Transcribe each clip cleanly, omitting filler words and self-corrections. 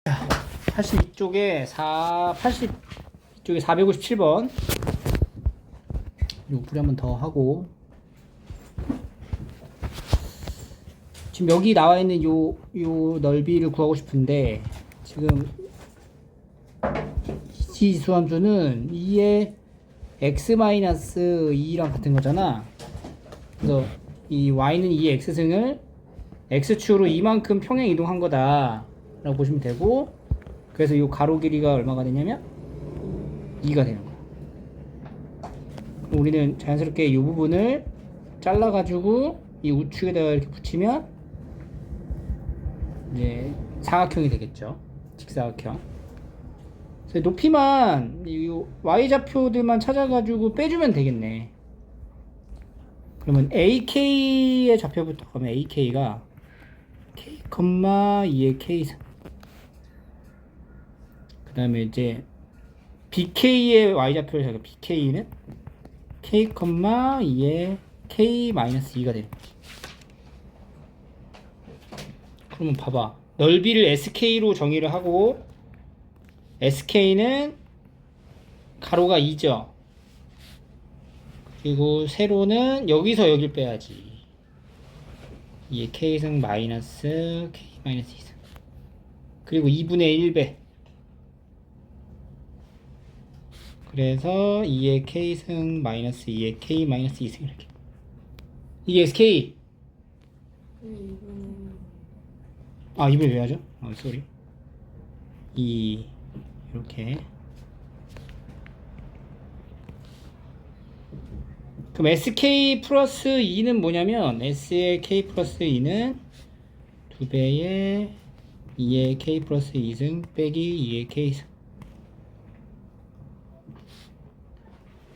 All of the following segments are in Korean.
82쪽에 82쪽에 457번 요 풀이 한번 더 하고, 지금 여기 나와 있는 요 넓이를 구하고 싶은데, 지금 이 지수함수는 2의 x-2랑 같은 거잖아. 그래서 이 y는 2의 x승을 x축으로 이만큼 평행 이동한 거다 라고 보시면 되고, 그래서 이 가로 길이가 얼마가 되냐면 2가 되는 거야. 그럼 우리는 자연스럽게 이 부분을 잘라 가지고 이 우측에다가 이렇게 붙이면 이제 사각형이 되겠죠. 직사각형. 그래서 높이만 이 y좌표들만 찾아가지고 빼주면 되겠네. 그러면 AK의 좌표부터 가면 AK가 K, 2의 K승. 그 다음에 이제 BK의 y좌표를 잡고 BK는 K, 2의 K-2가 되는 거지. 그러면 봐봐. 넓이를 SK로 정의를 하고, SK는 가로가 2죠. 그리고 세로는 여기서 여길 빼야지. 2의 K승 마이너스 K-2승. 그리고 2분의 1배. 그래서 2의 K승 마이너스 2의 K-2승 이렇게. 이게 SK. 아, 2분의 왜 하죠? 쏘리. 2 이렇게. 그럼 SK 플러스 2는 뭐냐면, S의 K 플러스 2는 2배의 2의 K 플러스 2승 빼기 2의 K승.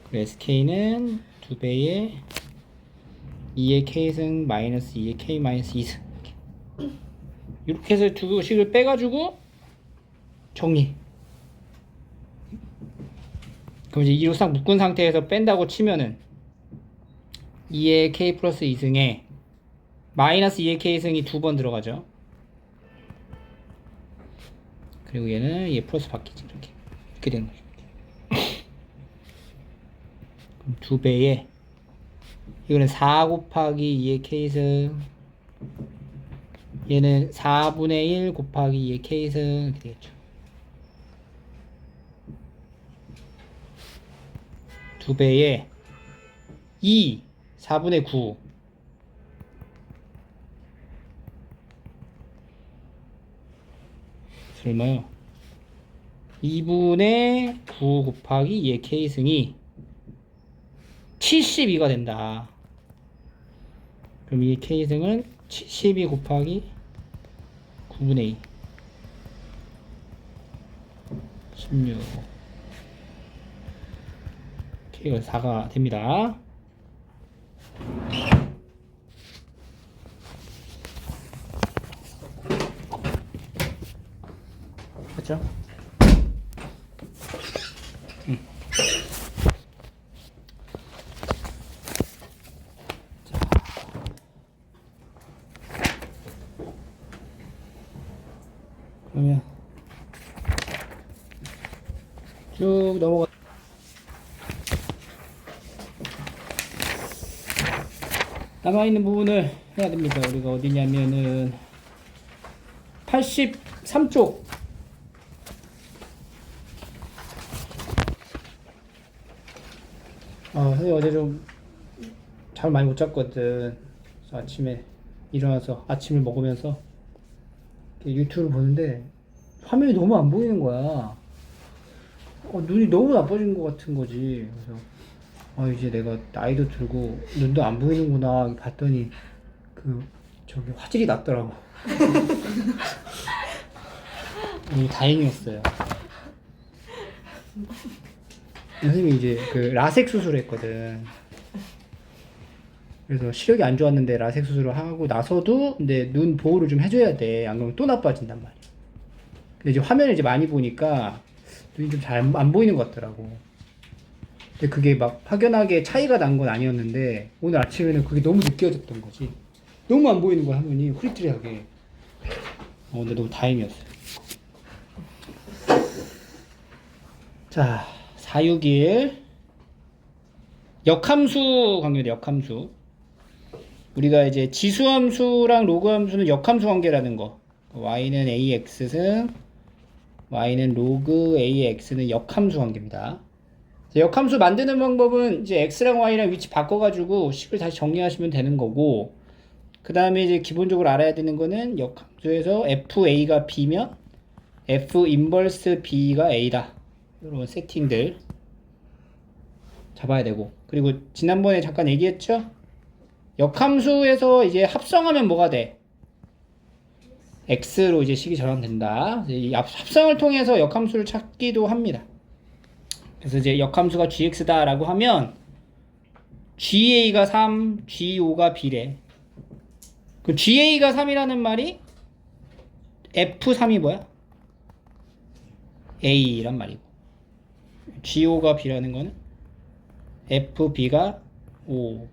그리고 SK는 2배의 2의 K승 마이너스 2의 K 마이너스 2승. 이렇게 해서 두 식을 빼가지고 정리. 그럼 이제 이로 싹 묶은 상태에서 뺀다고 치면은 2의 K 플러스 2승에 마이너스 2의 K승이 두 번 들어가죠. 그리고 얘는 얘 플러스 바뀌지. 이렇게 되는 거죠. 그럼 2배에 이거는 4 곱하기 2의 K승, 얘는 4분의 1 곱하기 2의 K승 이렇게 되겠죠. 2배에 2 4분의 9 얼마요? 2분의 9 곱하기 2의 K승이 72가 된다. 그럼 이 K승은 72 곱하기 9분의 2 16 K가 4가 됩니다. 그렇죠? 그러면 쭉 넘어가. 남아있는 부분을 해야 됩니다. 우리가 어디냐면은 83쪽. 선생님 어제 좀 잠을 많이 못 잤거든. 그래서 아침에 일어나서 아침을 먹으면서 유튜브를 보는데 화면이 너무 안 보이는 거야. 눈이 너무 나빠진 것 같은 거지. 그래서 이제 내가 나이도 들고 눈도 안 보이는구나 봤더니 저기 화질이 났더라고. 다행이었어요. 선생님이 이제 라섹 수술했거든. 그래서 시력이 안 좋았는데 라섹 수술을 하고 나서도 근데 눈 보호를 좀 해줘야 돼. 안 그러면 또 나빠진단 말이야. 근데 이제 화면을 이제 많이 보니까 눈이 좀 잘 안 보이는 것 같더라고. 근데 그게 막 확연하게 차이가 난 건 아니었는데 오늘 아침에는 그게 너무 느껴졌던 거지. 너무 안 보이는 거야, 화면이 흐릿흐릿하게. 근데 너무 다행이었어요. 자, 461 역함수 관계입니다. 역함수. 우리가 이제 지수함수랑 로그함수는 역함수 관계라는 거. y는 ax승, y는 로그 ax는 역함수 관계입니다. 역함수 만드는 방법은 이제 x랑 y랑 위치 바꿔가지고 식을 다시 정리하시면 되는 거고, 그 다음에 이제 기본적으로 알아야 되는 거는 역함수에서 fa가 b면 f 인버스 b가 a다. 이런 세팅들 잡아야 되고, 그리고 지난번에 잠깐 얘기했죠? 역함수에서 이제 합성하면 뭐가 돼? x로 이제 식이 전환된다. 이 합성을 통해서 역함수를 찾기도 합니다. 그래서 이제 역함수가 gx다라고 하면 ga가 3, go5가 b래. 그 ga가 3이라는 말이 f3이 뭐야? a란 말이고, go5가 b라는 거는 fb가 5.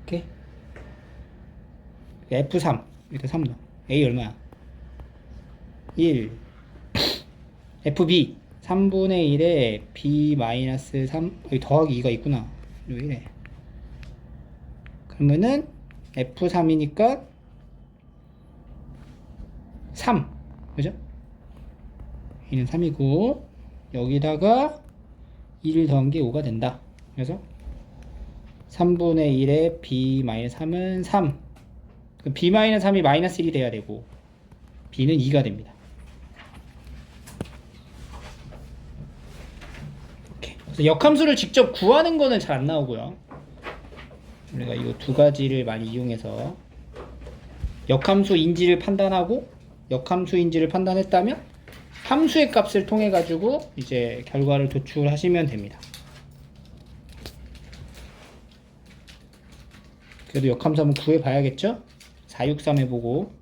오케이? f3 일단 3 넣어. a 얼마야? 1. fb 3분의 1에 b 마이너스 3, 여기 더하기 2가 있구나. 왜 이래? 그러면은 f3이니까 3, 그죠? 이는 3이고 여기다가 1을 더한 게 5가 된다. 그래서 3분의 1에 b 마이너스 3은 3. b 마이너스 3이 마이너스 1이 돼야 되고 b는 2가 됩니다. 이렇게. 그래서 역함수를 직접 구하는 거는 잘 안 나오고요. 우리가 이거 두 가지를 많이 이용해서 역함수인지를 판단하고, 역함수인지를 판단했다면 함수의 값을 통해 가지고 이제 결과를 도출하시면 됩니다. 그래도 역함수 한번 구해 봐야겠죠? 463 해보고.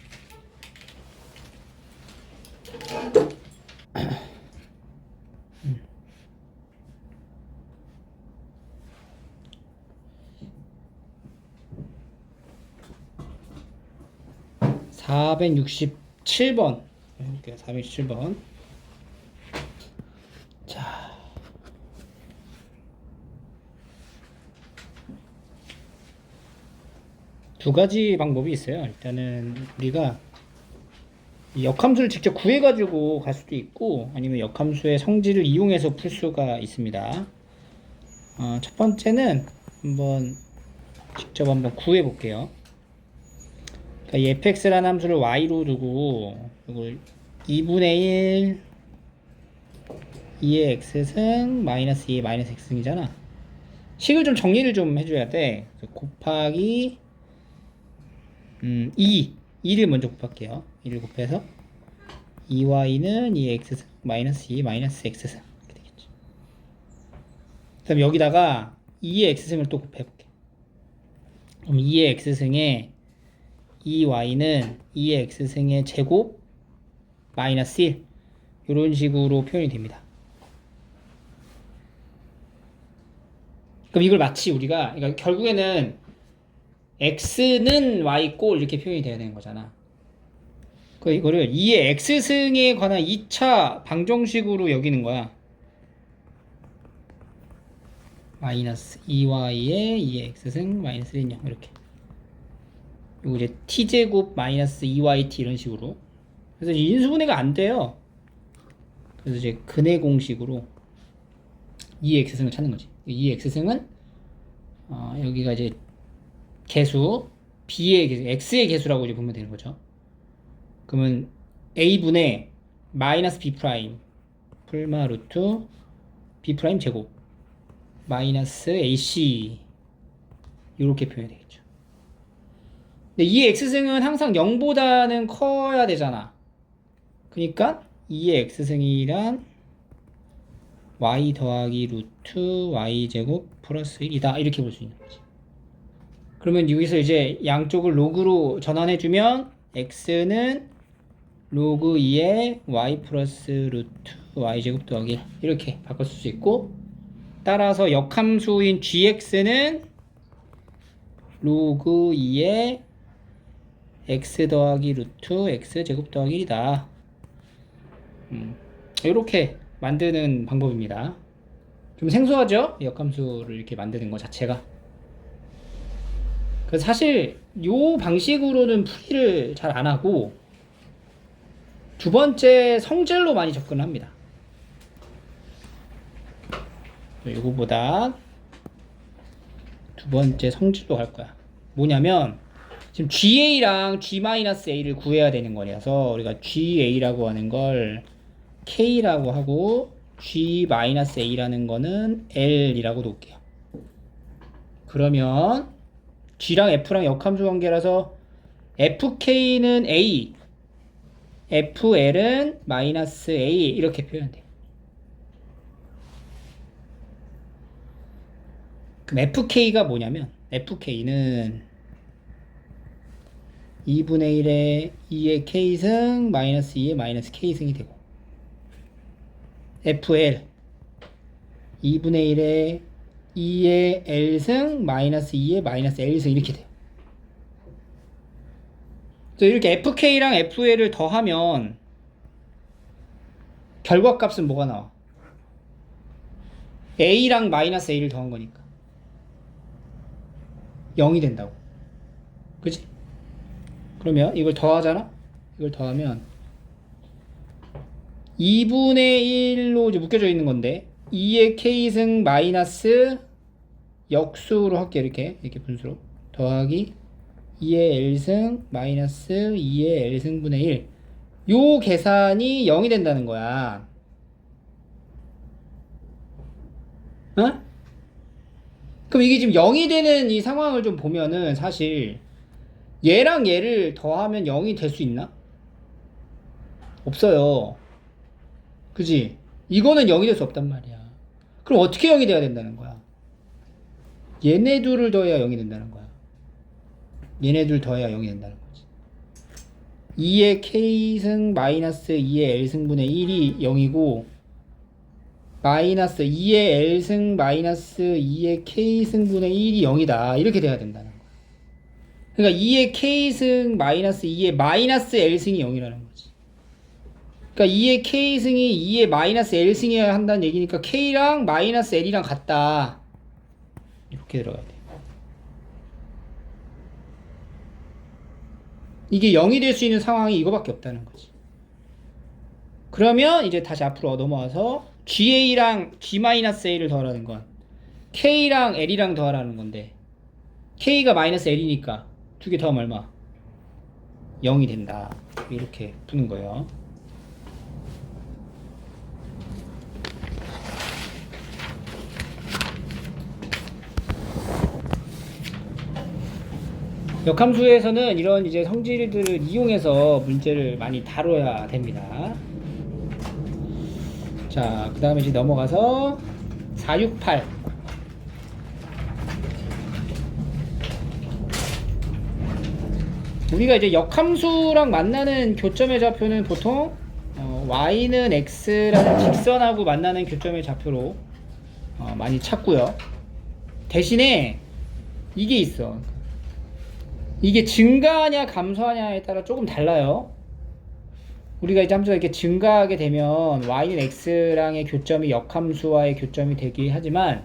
(467번) 해볼게요. 467번. 자, 두 가지 방법이 있어요. 일단은 우리가 이 역함수를 직접 구해가지고 갈 수도 있고, 아니면 역함수의 성질을 이용해서 풀 수가 있습니다. 첫 번째는 한번 직접 한번 구해 볼게요. 그러니까 이 fx라는 함수를 y로 두고 이걸 2분의 1 2의 x승 마이너스 2의 마이너스 x승이잖아. 식을 좀 정리를 좀 해줘야 돼. 곱하기 2를 먼저 곱할게요. 2를 곱해서 2y는 2의 x승 마이너스 2의 마이너스 x승 이렇게 되겠죠. 그 다음 여기다가 2의 x승을 또 곱해볼게. 그럼 2의 x승에 2y는 2의 x승의 제곱 마이너스 1, 이런 식으로 표현이 됩니다. 그럼 이걸 마치 우리가, 그러니까 결국에는 x는 y꼴 이렇게 표현이 돼야 되는 거잖아. 그 이거를 2의 x승에 관한 2차 방정식으로 여기는 거야. 마이너스 2y의 2의 x승 마이너스 1요 이렇게. 그리고 이제 t제곱 마이너스 2yt 이런 식으로. 그래서 인수분해가 안 돼요. 그래서 이제 근해 공식으로 2의 x승을 찾는 거지. 2의 x승은 여기가 이제 개수, b의 개수, x의 개수라고 이제 보면 되는 거죠. 그러면 a분의 마이너스 b 프라임 풀마 루트 b 프라임 제곱 마이너스 ac 이렇게 표현이 되겠죠. 근데 이 x승은 항상 0보다는 커야 되잖아. 그러니까 2의 x승이란 y 더하기 루트 y 제곱 플러스 1이다 이렇게 볼 수 있는 거지. 그러면 여기서 이제 양쪽을 로그로 전환해주면 x는 로그 2의 y 플러스 루트 y 제곱 더하기 1 이렇게 바꿔 쓸 수 있고, 따라서 역함수인 gx는 로그 2의 x 더하기 루트 x 제곱 더하기 1이다. 이렇게 만드는 방법입니다. 좀 생소하죠? 역함수를 이렇게 만드는 것 자체가. 그래서 사실 요 방식으로는 풀이를 잘 안 하고 두 번째 성질로 많이 접근을 합니다. 요거보다 두 번째 성질로 갈 거야. 뭐냐면 지금 GA랑 G-A를 구해야 되는 거라서 우리가 GA라고 하는 걸 K라고 하고 G-A라는 거는 L이라고 놓을게요. 그러면 G랑 F랑 역함수 관계라서 FK는 A, FL은 -A 이렇게 표현돼. 그럼 FK가 뭐냐면 FK는 2분의 1에 2의 K승 마이너스 2의 마이너스 K승이 되고 FL 2분의 1에 2의 L승 마이너스 2의 마이너스 L승 이렇게 돼요. 그래서 이렇게 FK랑 FL을 더하면 결과값은 뭐가 나와? A랑 마이너스 A를 더한 거니까 0이 된다고. 그치? 그러면 이걸 더하잖아? 이걸 더하면 2분의 1로 이제 묶여져 있는 건데 2의 K승 마이너스 역수로 할게. 이렇게 분수로 더하기 2의 L승 마이너스 2의 L승분의 1 요 계산이 0이 된다는 거야. 어? 그럼 이게 지금 0이 되는 이 상황을 좀 보면은 사실 얘랑 얘를 더하면 0이 될 수 있나? 없어요. 그지? 이거는 0이 될 수 없단 말이야. 그럼 어떻게 0이 돼야 된다는 거야? 얘네 둘을 더해야 0이 된다는 거야. 얘네 둘 더해야 0이 된다는 거지. 2의 K승 마이너스 2의 L승분의 1이 0이고 마이너스 2의 L승 마이너스 2의 K승분의 1이 0이다. 이렇게 돼야 된다는 거야. 그러니까 2의 K승 마이너스 2의 마이너스 L승이 0이라는 거지. 그러니까 2의 K승이 2의 마이너스 L승이어야 한다는 얘기니까 K랑 마이너스 L이랑 같다. 이렇게 들어가야 돼. 이게 0이 될 수 있는 상황이 이거밖에 없다는 거지. 그러면 이제 다시 앞으로 넘어와서 GA랑 G-A를 더하라는 건 K랑 L이랑 더하라는 건데 K가 마이너스 L이니까 두 개 더하면 얼마? 0이 된다. 이렇게 푸는 거예요. 역함수에서는 이런 이제 성질들을 이용해서 문제를 많이 다뤄야 됩니다. 자, 그 다음에 이제 넘어가서 468. 우리가 이제 역함수랑 만나는 교점의 좌표는 보통 y는 x라는 직선하고 만나는 교점의 좌표로 많이 찾고요. 대신에 이게 있어. 이게 증가하냐 감소하냐에 따라 조금 달라요. 우리가 이제 함수가 이렇게 증가하게 되면 y는 x랑의 교점이 역함수와의 교점이 되긴 하지만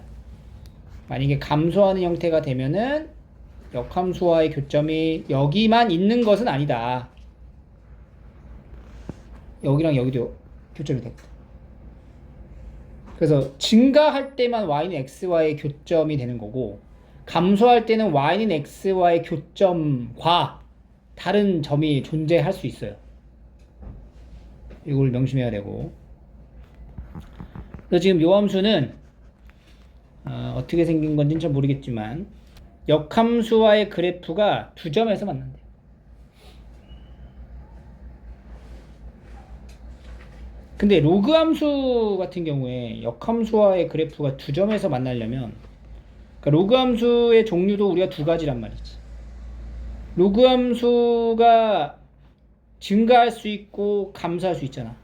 만약에 감소하는 형태가 되면은 역함수와의 교점이 여기만 있는 것은 아니다. 여기랑 여기도 교점이 됩니다. 그래서 증가할 때만 y는 x와의 교점이 되는 거고 감소할 때는 y는 x와의 교점과 다른 점이 존재할 수 있어요. 이걸 명심해야 되고. 그래서 지금 요 함수는 어떻게 생긴 건지는 잘 모르겠지만 역함수와의 그래프가 두 점에서 만난대요. 근데 로그 함수 같은 경우에 역함수와의 그래프가 두 점에서 만나려면 그러니까 로그 함수의 종류도 우리가 두 가지란 말이지. 로그 함수가 증가할 수 있고 감소할 수 있잖아.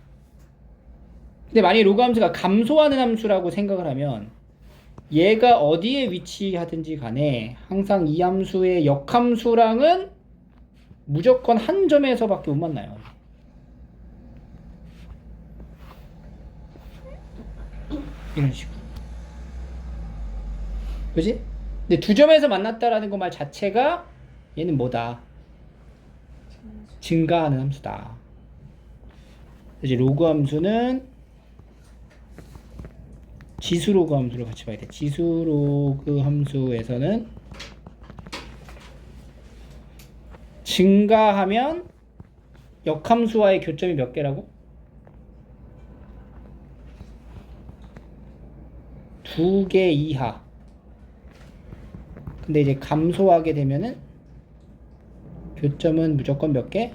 근데 만약에 로그 함수가 감소하는 함수라고 생각을 하면 얘가 어디에 위치하든지 간에 항상 이 함수의 역함수랑은 무조건 한 점에서밖에 못 만나요. 이런 식으로. 그지? 근데 두 점에서 만났다라는 거 말 자체가 얘는 뭐다? 증가하는 함수다. 이제 로그 함수는 지수 로그 함수를 같이 봐야 돼. 지수 로그 함수에서는 증가하면 역함수와의 교점이 몇 개라고? 2개 이하. 근데 이제 감소하게 되면은 교점은 무조건 몇 개?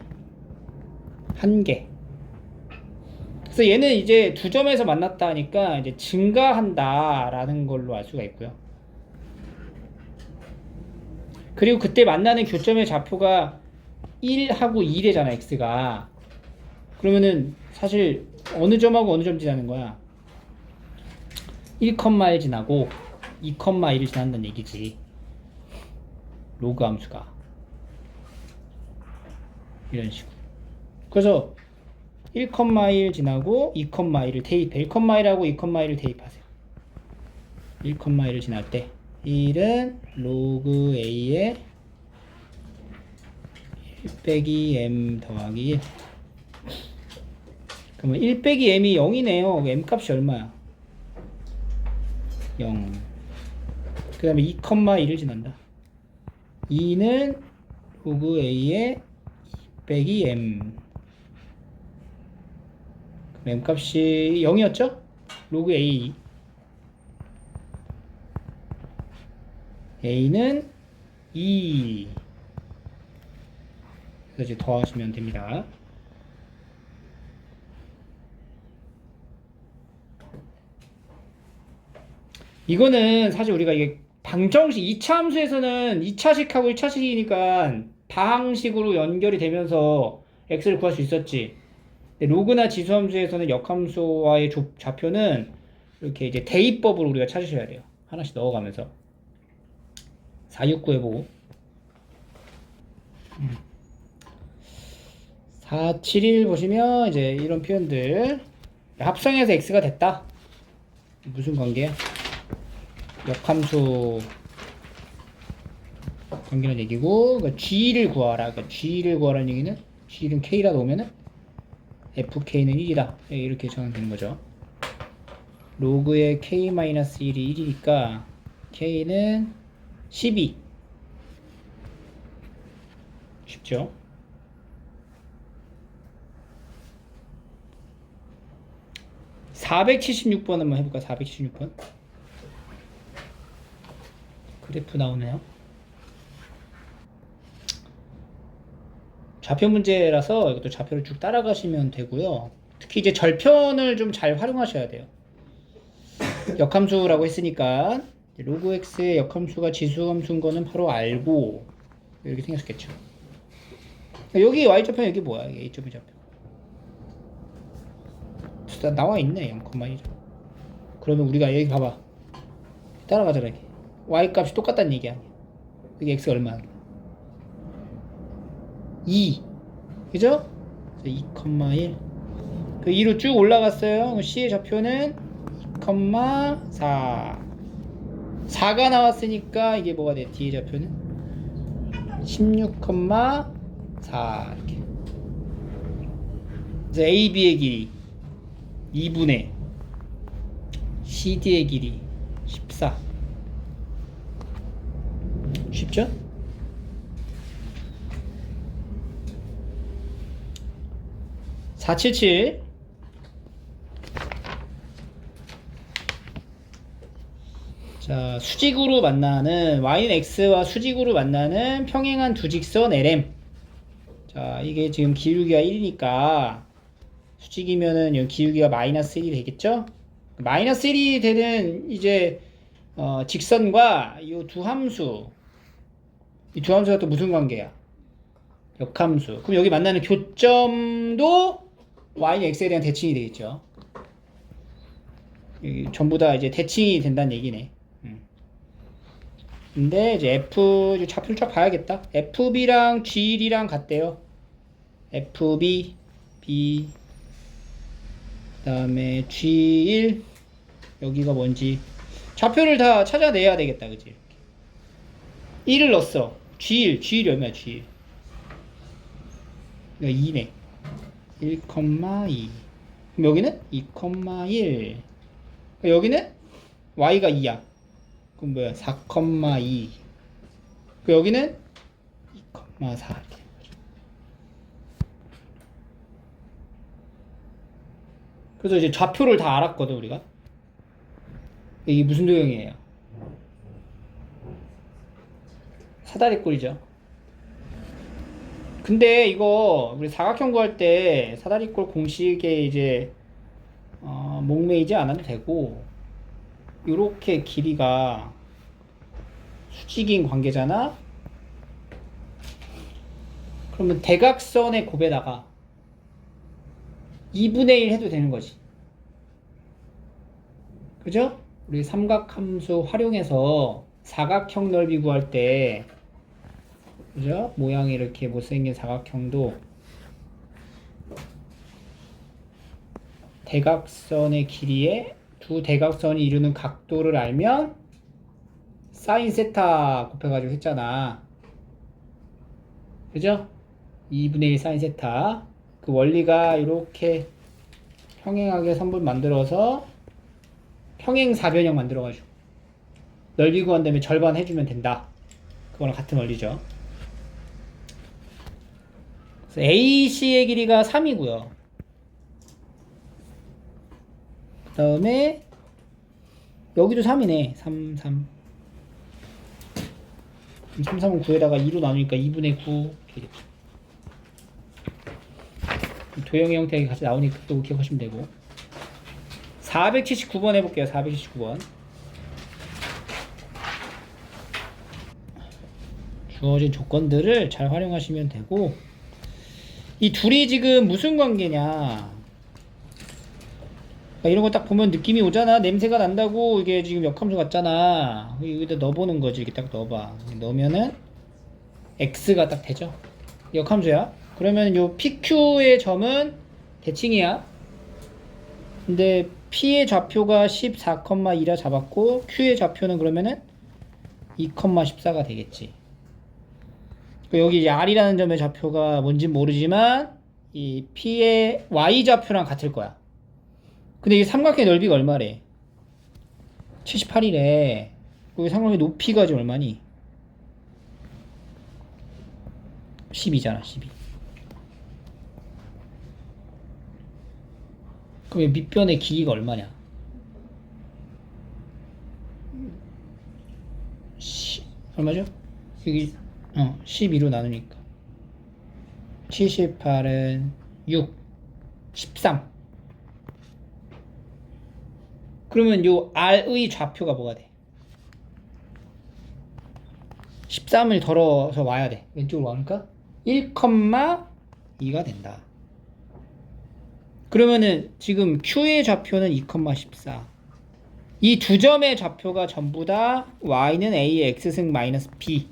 1개. 그래서 얘는 이제 두 점에서 만났다 하니까 이제 증가한다 라는 걸로 알 수가 있고요. 그리고 그때 만나는 교점의 좌표가 1하고 2래잖아, x가. 그러면은 사실 어느 점하고 어느 점 지나는 거야? 1,1 지나고 2,1을 지난다는 얘기지. 로그 함수가. 이런 식으로. 그래서 1,1 지나고 2,1을 대입해. 1,1하고 2,1을 대입하세요. 1,1을 지날 때 1은 로그 a에 1 빼기 m 더하기 1. 그러면 1 빼기 m이 0이네요. m 값이 얼마야? 0. 그 다음에 2,1을 지난다. 2는 로그 a에 2 빼기 m. m 값이 0이었죠? 로그 a. a는 2. 그래서 이제 더하시면 됩니다. 이거는 사실 우리가 이게 방정식 2차 함수에서는 2차식하고 1차식이니까 방식으로 연결이 되면서 x를 구할 수 있었지. 로그나 지수함수에서는 역함수와의 좌표는 이렇게 이제 대입법으로 우리가 찾으셔야 돼요. 하나씩 넣어가면서 4, 6, 9 해보고 4, 7, 1 보시면 이제 이런 표현들 합성해서 x가 됐다. 무슨 관계야? 역함수 관계는 얘기고, 그러니까 g를 구하라. 그러니까 g를 구하라는 얘기는 g는 k라 놓으면은 fk는 1이다. 이렇게 정하되는 거죠. 로그의 k-1이 1이니까 k는 12. 쉽죠? (476번) 한번 해볼까? 476번 그래프 나오네요. 좌표 문제라서 이것도 좌표를 쭉 따라가시면 되고요. 특히 이제 절편을 좀 잘 활용하셔야 돼요. 역함수라고 했으니까 로그 x의 역함수가 지수함수인 거는 바로 알고 이렇게 생겼겠죠. 여기 y좌표 여기 뭐야? 이게 a점의 좌표. 나와 있네. 0,1. 그러면 우리가 여기 봐봐. 따라가잖아. 이게. y 값이 똑같다는 얘기 아니야. 여기 x가 얼마야? 2. 그죠? 2,1. 그 2로 쭉 올라갔어요. C의 좌표는 2,4. 4가 나왔으니까 이게 뭐가 돼? D의 좌표는 16,4 이렇게. 그래서 AB의 길이 2분의 CD의 길이 14. 쉽죠? (477) 자, 수직으로 만나는 y는 x와 수직으로 만나는 평행한 두 직선 LM. 자, 이게 지금 기울기가 1이니까 수직이면은 여기 기울기가 마이너스 1이 되겠죠? 마이너스 1이 되는 이제 직선과 이 두 함수, 이 두 함수가 또 무슨 관계야? 역함수. 그럼 여기 만나는 교점도 y는 x에 대한 대칭이 되겠죠. 전부 다 이제 대칭이 된다는 얘기네. 근데 이제 f 좌표를 쫙 봐야겠다. fb랑 g1이랑 같대요. fb, b, 그 다음에 g1, 여기가 뭔지 좌표를 다 찾아내야 되겠다. 그치? 1을 넣었어. G1 얼마야? G1 이거 2네. 1,2. 그럼 여기는 2,1. 여기는 y가 2야. 그럼 뭐야? 4,2. 그럼 여기는 2,4 이렇게. 그래서 이제 좌표를 다 알았거든 우리가. 이게 무슨 도형이에요? 사다리꼴이죠. 근데 이거 우리 사각형 구할 때 사다리꼴 공식에 이제 목매이지 않아도 되고, 요렇게 길이가 수직인 관계잖아. 그러면 대각선의 곱에다가 2분의 1 해도 되는 거지. 그죠? 우리 삼각함수 활용해서 사각형 넓이 구할 때, 그죠? 모양이 이렇게 못생긴 사각형도 대각선의 길이에 두 대각선이 이루는 각도를 알면 사인 세타 곱해가지고 했잖아. 그죠? 2분의 1 사인 세타. 그 원리가 이렇게 평행하게 선분 만들어서 평행사변형 만들어가지고 넓이 구한 다음에 절반 해주면 된다. 그거랑 같은 원리죠. 그래서 AC의 길이가 3이고요. 그 다음에 여기도 3이네. 3, 3. 3, 3은 9에다가 2로 나누니까 2분의 9 이렇게 되죠. 도형의 형태가 같이 나오니까 또 기억하시면 되고. 479번 해볼게요. 479번. 주어진 조건들을 잘 활용하시면 되고, 이 둘이 지금 무슨 관계냐, 그러니까 이런 거 딱 보면 느낌이 오잖아. 냄새가 난다고. 이게 지금 역함수 같잖아. 여기다 넣어보는 거지. 이렇게 딱 넣어봐. 넣으면은 x가 딱 되죠. 역함수야. 그러면 요 PQ의 점은 대칭이야. 근데 P의 좌표가 14,2라 잡았고, Q의 좌표는 그러면은 2,14가 되겠지. 여기 이제 R이라는 점의 좌표가 뭔진 모르지만 이 P의 Y 좌표랑 같을 거야. 근데 이 삼각형의 넓이가 얼마래? 78이래. 그리고 삼각형의 높이가 지금 얼마니? 12잖아, 12. 그럼 밑변의 길이가 얼마냐? 얼마죠? 여기 12로 나누니까 78은 6, 13. 그러면 요 R의 좌표가 뭐가 돼? 13을 덜어서 와야 돼. 왼쪽으로 와니까 1,2가 된다. 그러면은 지금 Q의 좌표는 2,14. 이 두 점의 좌표가 전부 다 Y는 A의 X승 마이너스 B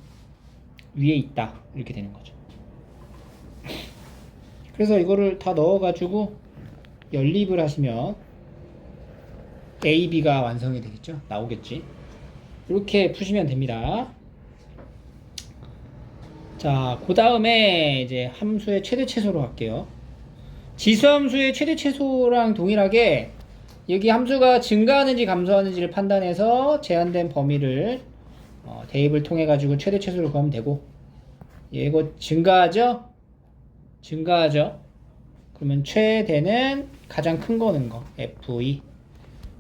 위에 있다. 이렇게 되는 거죠. 그래서 이거를 다 넣어가지고 연립을 하시면 A, B가 완성이 되겠죠. 나오겠지. 이렇게 푸시면 됩니다. 자, 그 다음에 이제 함수의 최대 최소로 할게요. 지수함수의 최대 최소랑 동일하게 여기 함수가 증가하는지 감소하는지를 판단해서 제한된 범위를 대입을 통해 가지고 최대 최소를 구하면 되고, 이거 증가하죠? 증가하죠? 그러면 최대는 가장 큰 거는 거 F2,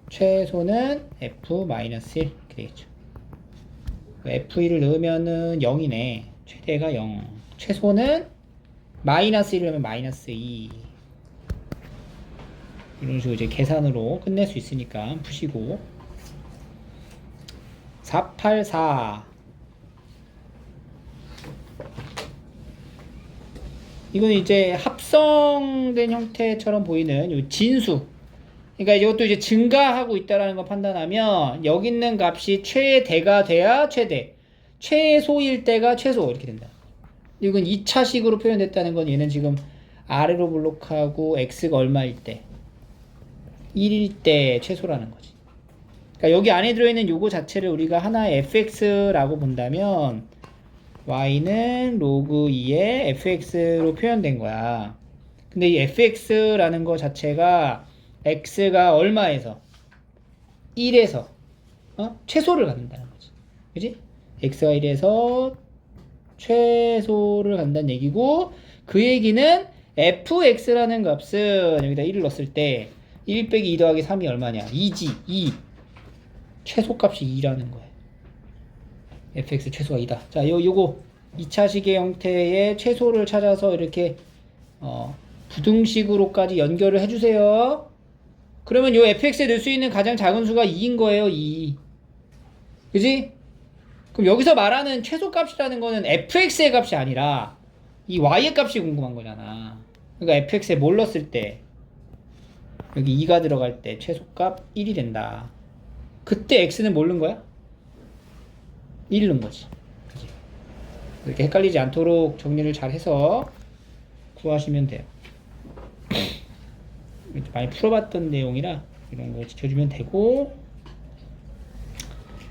최소는 F-1 이렇게 되겠죠. F2를 넣으면은 0이네. 최대가 0. 최소는 마이너스 1을 넣으면 마이너스 2. 이런 식으로 이제 계산으로 끝낼 수 있으니까 푸시고. 484. 이건 이제 합성된 형태처럼 보이는 요 진수. 그러니까 이것도 이제 증가하고 있다라는 걸 판단하면 여기 있는 값이 최대가 돼야 최대, 최소일 때가 최소 이렇게 된다. 이건 2차식으로 표현됐다는 건 얘는 지금 아래로 블록하고 x가 얼마일 때? 1일 때 최소라는 거지. 그러니까 여기 안에 들어있는 요거 자체를 우리가 하나의 fx라고 본다면 y는 로그 2의 fx로 표현된 거야. 근데 이 fx라는 거 자체가 x가 얼마에서? 1에서 최소를 갖는다는 거지. 그지? x가 1에서 최소를 간다는 얘기고, 그 얘기는 fx라는 값은 여기다 1을 넣었을 때 1 빼기 2 더하기 3이 얼마냐? 2지. 2. 최소값이 2라는 거예요. fx 최소가 2다. 자, 요거 2차식의 형태의 최소를 찾아서 이렇게 부등식으로까지 연결을 해주세요. 그러면 요 fx에 넣을 수 있는 가장 작은 수가 2인 거예요. 2. 그지? 그럼 여기서 말하는 최소값이라는 거는 fx의 값이 아니라 이 y의 값이 궁금한 거잖아. 그러니까 fx에 뭘 넣었을 때 여기 2가 들어갈 때 최소값 1이 된다. 그때 x는 뭘 넣은 거야? 1 넣은 거지. 그치? 이렇게 헷갈리지 않도록 정리를 잘 해서 구하시면 돼요. 많이 풀어봤던 내용이라 이런 거 지켜주면 되고,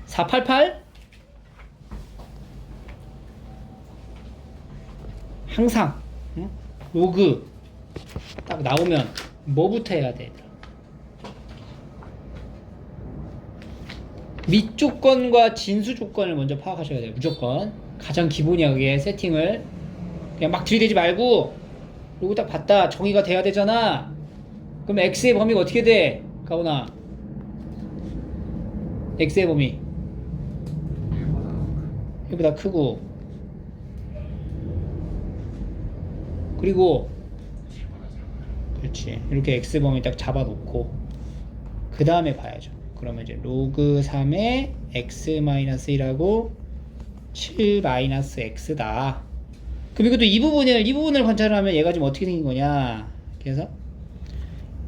488 항상 로그 딱 나오면 뭐부터 해야 돼? 밑 조건과 진수 조건을 먼저 파악하셔야 돼요. 무조건 가장 기본이야. 그게 세팅을 그냥 막 들이대지 말고, 로그 딱 봤다 정의가 돼야 되잖아. 그럼 x의 범위가 어떻게 돼? 가보나 x의 범위 1보다 크고, 그리고 그렇지, 이렇게 x 범위 딱 잡아놓고 그 다음에 봐야죠. 그러면 이제 로그 3의 x-1하고 7-x다. 그럼 이것도 이 부분을 관찰을 하면 얘가 지금 어떻게 생긴 거냐. 그래서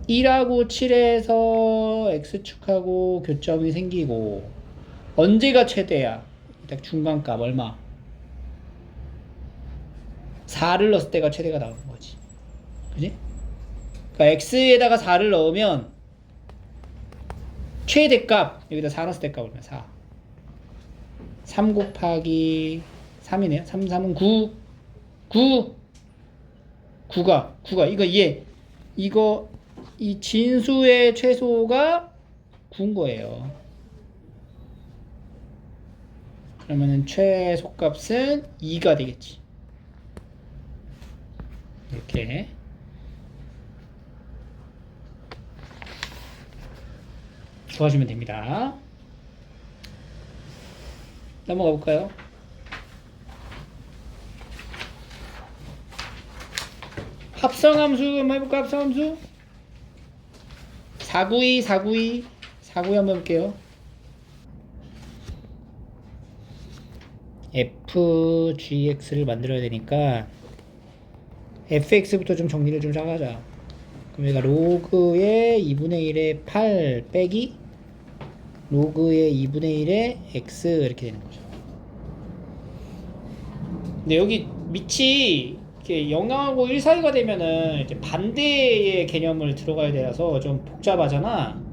1하고 7에서 x축하고 교점이 생기고, 언제가 최대야? 딱 중간값 얼마? 4를 넣었을 때가 최대가 나오는 거지. 그지? 그러니까 x에다가 4를 넣으면 최대값, 여기다 4 넣었을 때값 얼마야? 4. 3 곱하기 3이네요. 3, 3은 9. 9가 이거 이 진수의 최소가 9인 거예요. 그러면은 최소값은 2가 되겠지. 이렇게 구하시면 됩니다. 넘어가 볼까요? 합성함수 한번 해볼까? 합성함수 492 한번 해볼게요. fgx를 만들어야 되니까 fx부터 좀 정리를 좀 하자. 그럼 얘가 로그의 2분의 1의 8 빼기 로그의 2분의 1의 x 이렇게 되는 거죠. 근데 여기 밑이 이렇게 0하고 1 사이가 되면은 이제 반대의 개념을 들어가야 돼서 좀 복잡하잖아.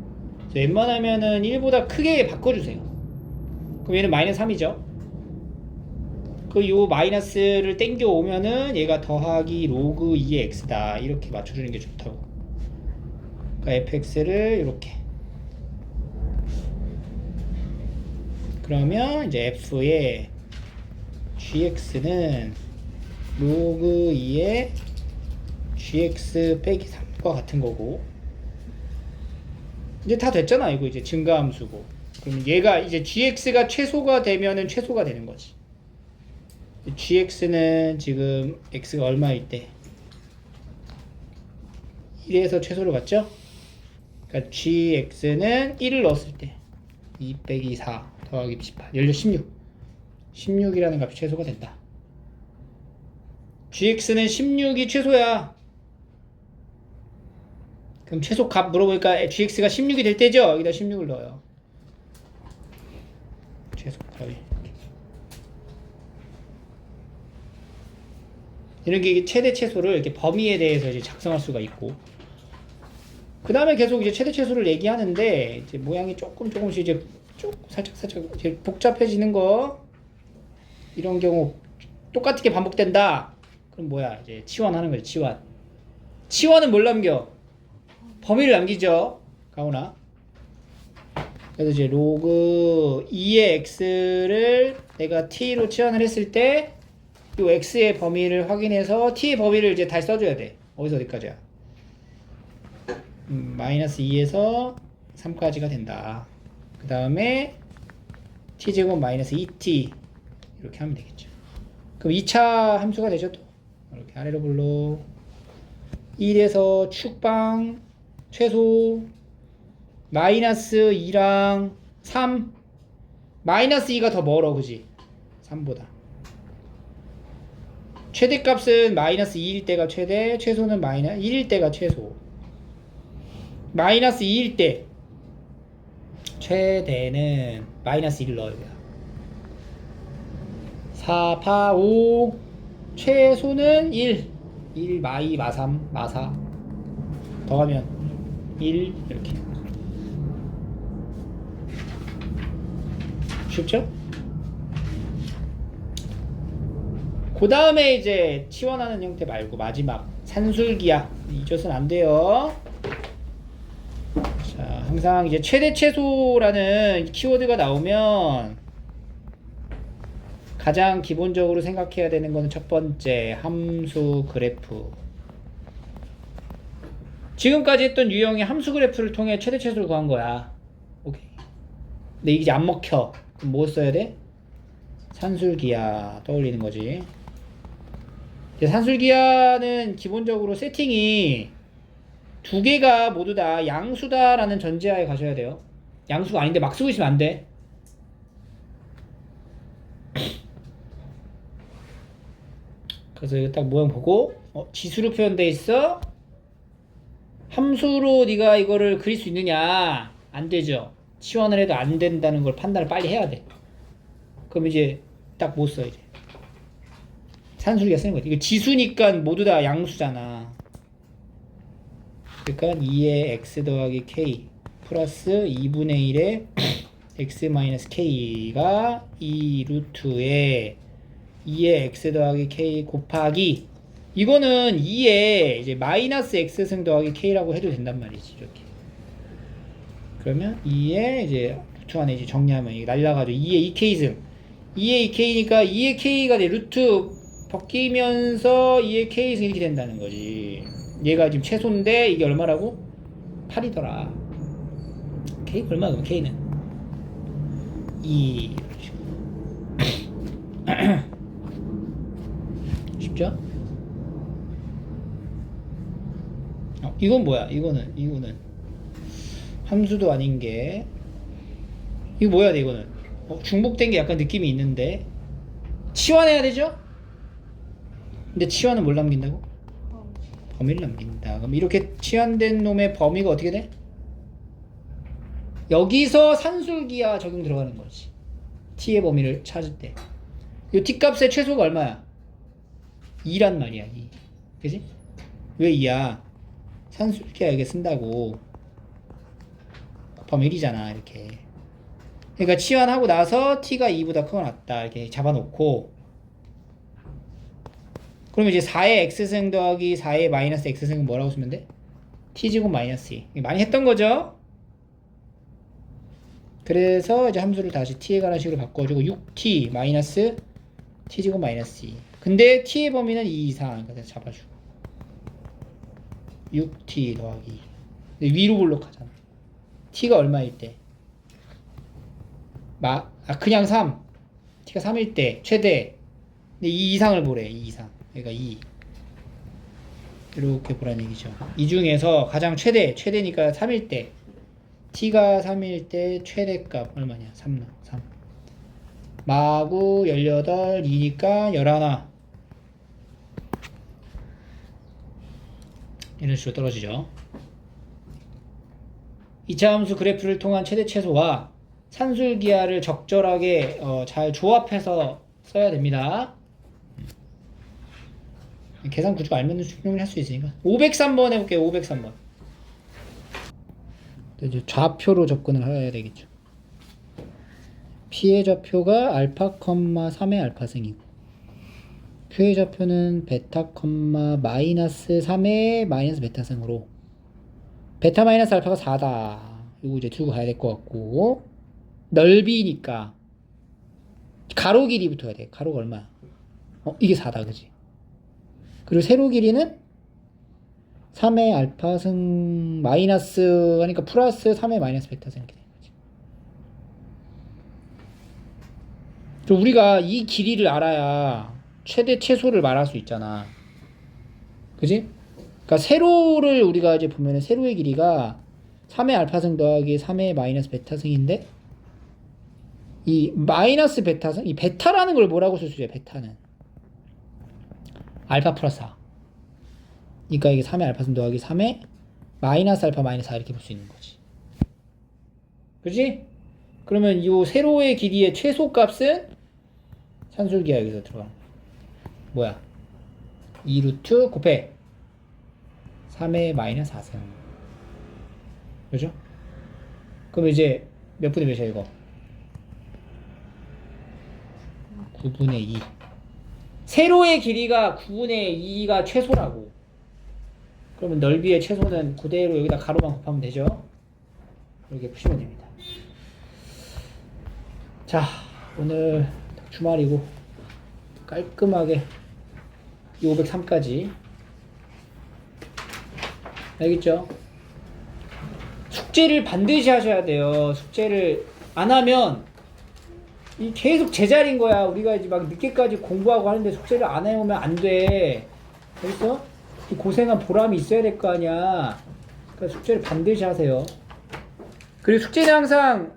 웬만하면은 1보다 크게 바꿔주세요. 그럼 얘는 마이너스 3이죠. 그 요 마이너스를 땡겨 오면은 얘가 더하기 로그 2의 x다. 이렇게 맞춰주는 게 좋다고. 그러니까 fx를 이렇게. 그러면 이제 f의 gx는 로그 2의 gx 빼기 3과 같은 거고, 이제 다 됐잖아. 이거 이제 증가함수고. 그럼 얘가 이제 gx가 최소가 되면은 최소가 되는 거지. gx는 지금 x가 얼마일 때 1에서 최소를 갖죠? 그러니까 gx는 1을 넣었을 때 2 빼기 4 더하기 18 연료 16이라는 값이 최소가 된다. gx는 16이 최소야. 그럼 최소 값 물어보니까 gx가 16이 될 때죠? 여기다 16을 넣어요. 최소 값이 이렇게 최대 최소를 이렇게 범위에 대해서 이제 작성할 수가 있고, 그 다음에 계속 이제 최대 최소를 얘기하는데 이제 모양이 조금씩 이제 살짝 이제 복잡해지는 거 이런 경우 똑같게 반복된다. 그럼 뭐야 이제 치환하는 거지 치환. 치환은 뭘 남겨? 범위를 남기죠. 가오나. 그래서 이제 로그 2의 x를 내가 t로 치환을 했을 때 이 x의 범위를 확인해서 t의 범위를 이제 다시 써줘야 돼. 어디서 어디까지야? 마이너스 2에서 3까지가 된다. 그 다음에 t제곱 마이너스 2t 이렇게 하면 되겠죠. 그럼 2차 함수가 되죠. 또 이렇게 아래로 불러 1에서 축방 최소 마이너스 2랑 3 마이너스 2가 더 멀어 그지? 3보다 최대값은 마이너스 2일 때가 최대 최소는 마이너스 1일 때가 최소 마이너스 2일 때 최대는 마이너스 1을 넣어야 돼요. 4, 8, 5 최소는 1 마2 마3 마4 더하면 1 이렇게 쉽죠? 그 다음에 이제 치환하는 형태 말고 마지막 산술기야 잊어서는 안 돼요. 자, 항상 이제 최대 최소라는 키워드가 나오면 가장 기본적으로 생각해야 되는 거는 첫 번째 함수 그래프. 지금까지 했던 유형의 함수 그래프를 통해 최대 최소를 구한 거야. 오케이. 근데 이게 이제 안 먹혀. 그럼 뭐 써야 돼? 산술기하 떠올리는 거지. 산술기하는 기본적으로 세팅이 두 개가 모두 다 양수다라는 전제하에 가셔야 돼요. 양수가 아닌데 막 쓰고 있으면 안 돼. 그래서 이거 딱 모양 보고 지수로 표현돼 있어. 함수로 네가 이거를 그릴 수 있느냐? 안 되죠. 치환을 해도 안 된다는 걸 판단을 빨리 해야 돼. 그럼 이제 딱 못 써 이제. 산술기가 쓰는 거지. 이거 지수니까 모두 다 양수잖아. 그러니까 2의 x 더하기 k 플러스 2분의 1의 x 마이너스 k가 2 루트에 2의 x 더하기 k 곱하기 이거는 2의 이제 마이너스 x승 더하기 k라고 해도 된단 말이지. 이렇게. 그러면 2의 이제 루트 안에 이제 정리하면 이게 날라가지고 2의 2k승 2의 2k니까 2의 k가 이제 루트 벗기면서 2의 k승 이렇게 된다는 거지. 얘가 지금 최소인데 이게 얼마라고? 8이더라. k가 얼마야? k는 2 쉽죠? 이건 뭐야? 이거는 함수도 아닌 게 이거 뭐야? 이거는 중복된 게 약간 느낌이 있는데 치환해야 되죠? 근데 치환은 뭘 남긴다고? 범위를 남긴다. 그럼 이렇게 치환된 놈의 범위가 어떻게 돼? 여기서 산술기하 적용 들어가는 거지. t의 범위를 찾을 때. 이 t값의 최소가 얼마야? 2란 말이야. 2. 그지? 왜 2야? 산술기하 여기 쓴다고. 범위 1이잖아. 이렇게. 그러니까 치환하고 나서 t가 2보다 크거나 같다. 이렇게 잡아놓고 그러면 이제 4의 x승 더하기 4의 마이너스 x승은 뭐라고 쓰면 돼? t제곱 마이너스 2. 많이 했던 거죠? 그래서 이제 함수를 다시 t에 관한 식으로 바꿔주고 6t 마이너스 t제곱 마이너스 2. 근데 t의 범위는 2 이상. 그래서 잡아주고 6t 더하기 위로 볼록하잖아. t가 얼마일 때? 그냥 3. t가 3일 때 최대. 근데 2 이상을 보래. 2 이상. 그러니까 2. 이렇게 보라는 얘기죠. 이 중에서 가장 최대니까 3일 때 t가 3일 때 최대값 얼마냐? 3. 마구 18, 2니까 11. 이런 식으로 떨어지죠. 2차 함수 그래프를 통한 최대 최소와 산술기하를 적절하게 잘 조합해서 써야 됩니다. 계산 구조 알면 충분히 할 수 있으니까. 503번 해볼게요. 503번. 이제 좌표로 접근을 해야 되겠죠. P의 좌표가 알파, 3의 알파승이고 Q의 좌표는 베타, 마이너스 3의 마이너스 베타승으로 베타 마이너스 알파가 4다. 이거 이제 들고 가야 될 것 같고 넓이니까 가로 길이부터 해야 돼. 가로가 얼마야? 이게 4다, 그지? 그리고 세로 길이는 3의 알파승 마이너스 하니까 플러스 3의 마이너스 베타승 이렇게 되는 거지. 우리가 이 길이를 알아야 최대 최소를 말할 수 있잖아. 그지? 그러니까 세로를 우리가 이제 보면은 세로의 길이가 3의 알파승 더하기 3의 마이너스 베타승인데 이 마이너스 베타승, 이 베타라는 걸 뭐라고 쓸 수 있어요? 베타는 알파 플러스 4. 그러니까 이게 3의 알파승 더하기 3의 마이너스 알파 마이너스 4 이렇게 볼 수 있는 거지. 그지? 그러면 이 세로의 길이의 최소값은 산술기하 여기서 들어가. 뭐야? 2루트 곱해 3의 마이너스 4승. 그죠? 그럼 이제 몇 분의 몇이야 이거? 9분의 2. 세로의 길이가 9분의 2가 최소라고. 그러면 넓이의 최소는 그대로 여기다 가로만 곱하면 되죠. 이렇게 푸시면 됩니다. 자, 오늘 주말이고 깔끔하게 503까지 알겠죠? 숙제를 반드시 하셔야 돼요. 숙제를 안 하면 이 계속 제자리인 거야. 우리가 이제 막 늦게까지 공부하고 하는데 숙제를 안 해오면 안 돼. 알겠어? 이 고생한 보람이 있어야 될 거 아니야. 그러니까 숙제를 반드시 하세요. 그리고 숙제는 항상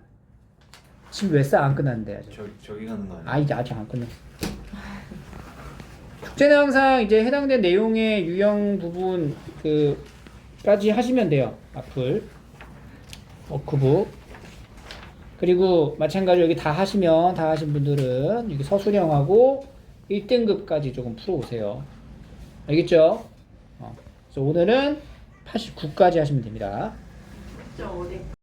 지금 몇 살 안 끝났는데 아직. 저기 가는 거 아니야? 이제 아직 안 끝났어. 숙제는 항상 이제 해당된 내용의 유형 부분 까지 하시면 돼요. 앞을 워크북. 그리고 마찬가지로 여기 다 하시면 다 하신 분들은 여기 서술형하고 1등급까지 조금 풀어오세요. 알겠죠? 그래서 오늘은 89까지 하시면 됩니다.